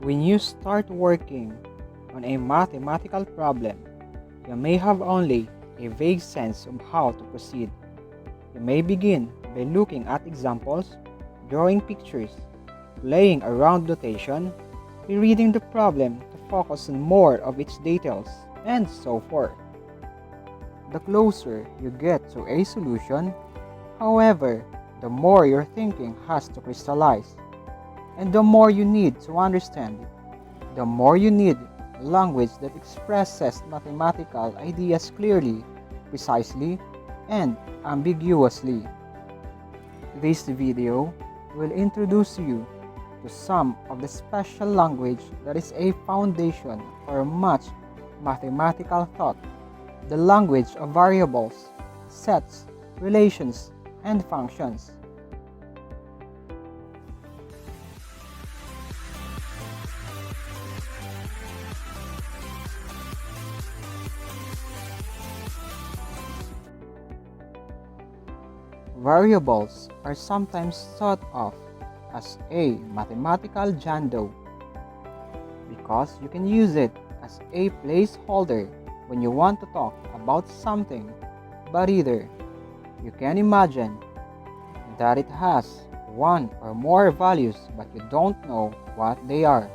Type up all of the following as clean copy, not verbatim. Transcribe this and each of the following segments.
When you start working on a mathematical problem, you may have only a vague sense of how to proceed. You may begin by looking at examples, drawing pictures, playing around notation, rereading the problem to focus on more of its details, and so forth. The closer you get to a solution, however, the more your thinking has to crystallize, and the more you need to understand it. The more you need language that expresses mathematical ideas clearly, precisely, and ambiguously. This video will introduce you to some of the special language that is a foundation for much mathematical thought, the language of variables, sets, relations, and functions. Variables are sometimes thought of as a mathematical jando because you can use it as a placeholder when you want to talk about something, but either you can imagine that it has one or more values but you don't know what they are,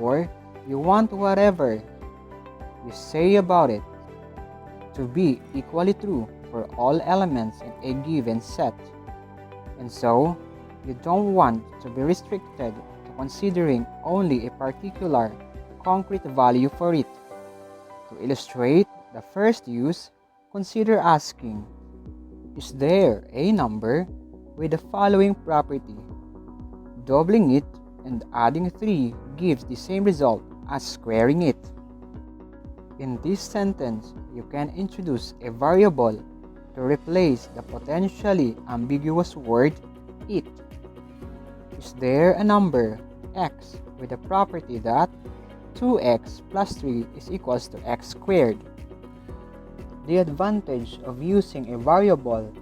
or you want whatever you say about it to be equally true for all elements in a given set, and so you don't want to be restricted to considering only a particular concrete value for it. To illustrate the first use, consider asking, is there a number with the following property? Doubling it and adding 3 gives the same result as squaring it. In this sentence, you can introduce a variable to replace the potentially ambiguous word it. Is there a number x with the property that 2x plus 3 is equals to x squared? The advantage of using a variable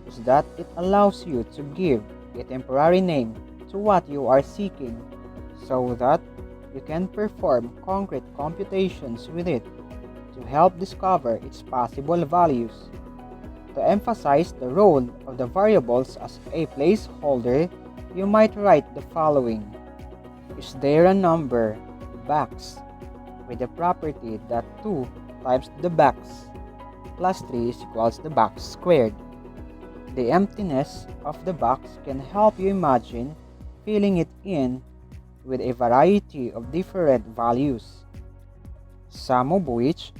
is that it allows you to give a temporary name to what you are seeking, so that you can perform concrete computations with it to help discover its possible values. To emphasize the role of the variables as a placeholder, you might write the following. Is there a number box with the property that 2 times the box plus 3 is equals the box squared? The emptiness of the box can help you imagine filling it in with a variety of different values, some of which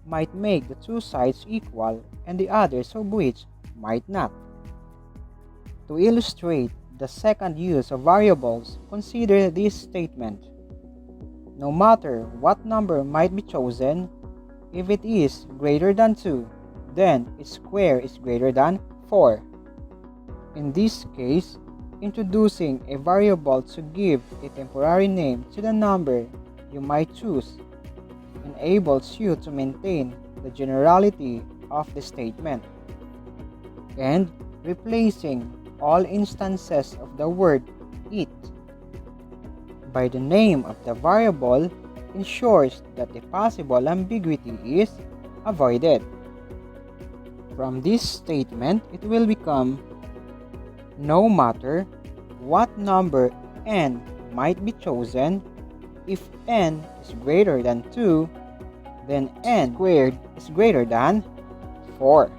might make the two sides equal and the others of which might not. To illustrate the second use of variables, consider this statement. No matter what number might be chosen, if it is greater than 2, then its square is greater than 4. In this case, introducing a variable to give a temporary name to the number you might choose enables you to maintain the generality of the statement, and replacing all instances of the word it by the name of the variable ensures that the possible ambiguity is avoided. From this statement, it will become, no matter what number n might be chosen, if n is greater than 2, then n squared is greater than 4.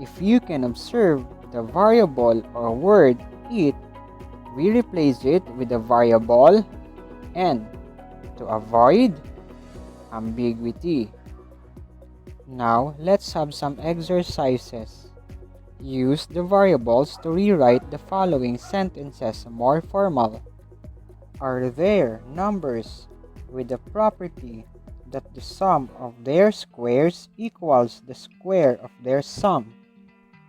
If you can observe the variable or word it, we replace it with the variable n to avoid ambiguity. Now, let's have some exercises. Use the variables to rewrite the following sentences more formal. Are there numbers with the property that the sum of their squares equals the square of their sum?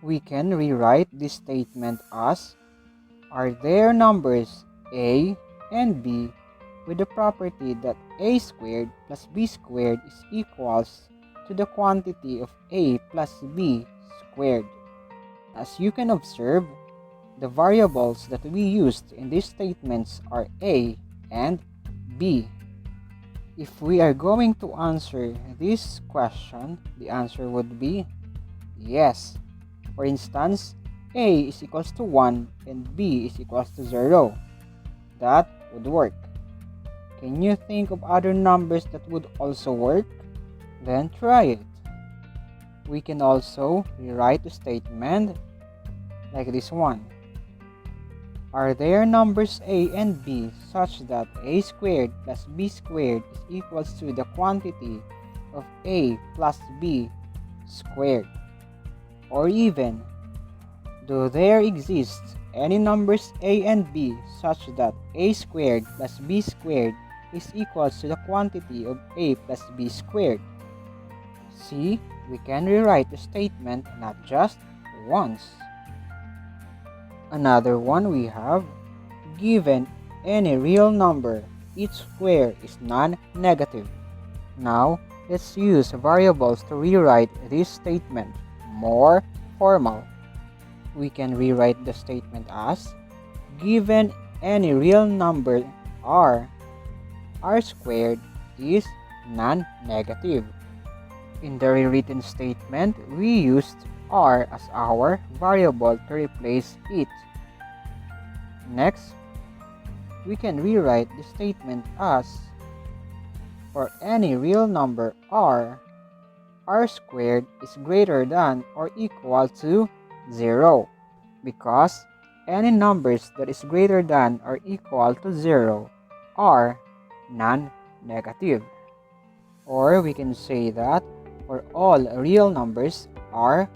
We can rewrite this statement as, are there numbers a and b with the property that a squared plus b squared is equals to the quantity of a plus b squared? As you can observe, the variables that we used in these statements are a and B. If we are going to answer this question, the answer would be yes. For instance, A is equals to 1 and B is equals to 0. That would work. Can you think of other numbers that would also work? Then try it. We can also rewrite the statement like this one. Are there numbers A and B such that A squared plus B squared is equals to the quantity of A plus B squared? Or even, do there exist any numbers A and B such that A squared plus B squared is equals to the quantity of A plus B squared? See, we can rewrite the statement not just once. Another one we have, given any real number, its square is non-negative. Now, let's use variables to rewrite this statement more formal. We can rewrite the statement as, given any real number r squared is non-negative. In the rewritten statement, we used r as our variable to replace it. Next, we can rewrite the statement as, for any real number r squared is greater than or equal to 0, because any numbers that is greater than or equal to 0 are non-negative. Or we can say that for all real numbers r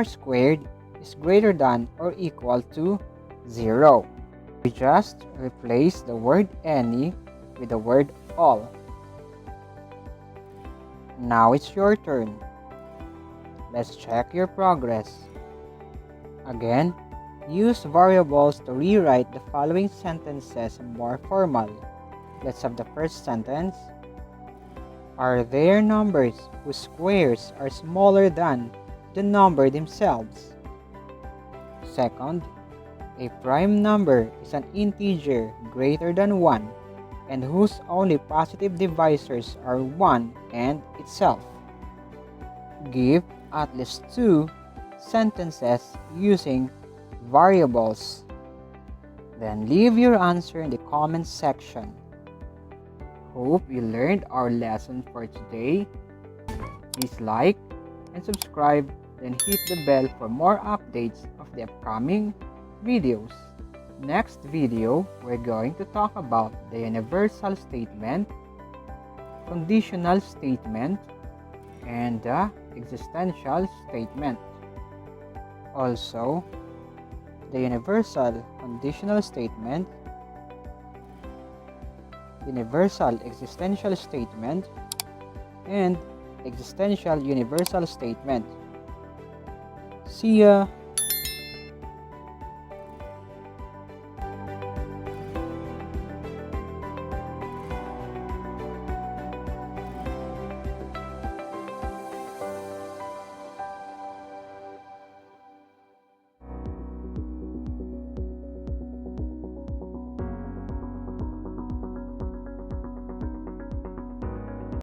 squared is greater than or equal to 0. We just replace the word any with the word all. Now it's your turn. Let's check your progress. Again, use variables to rewrite the following sentences more formally. Let's have the first sentence. Are there numbers whose squares are smaller than the number themselves? Second, a prime number is an integer greater than 1 and whose only positive divisors are 1 and itself. Give at least 2 sentences using variables. Then leave your answer in the comments section. Hope you learned our lesson for today. Please like and subscribe, then hit the bell for more updates of the upcoming videos. Next video, we're going to talk about the universal statement, conditional statement, and the existential statement. Also, the universal conditional statement, universal existential statement, and existential universal statement. See ya!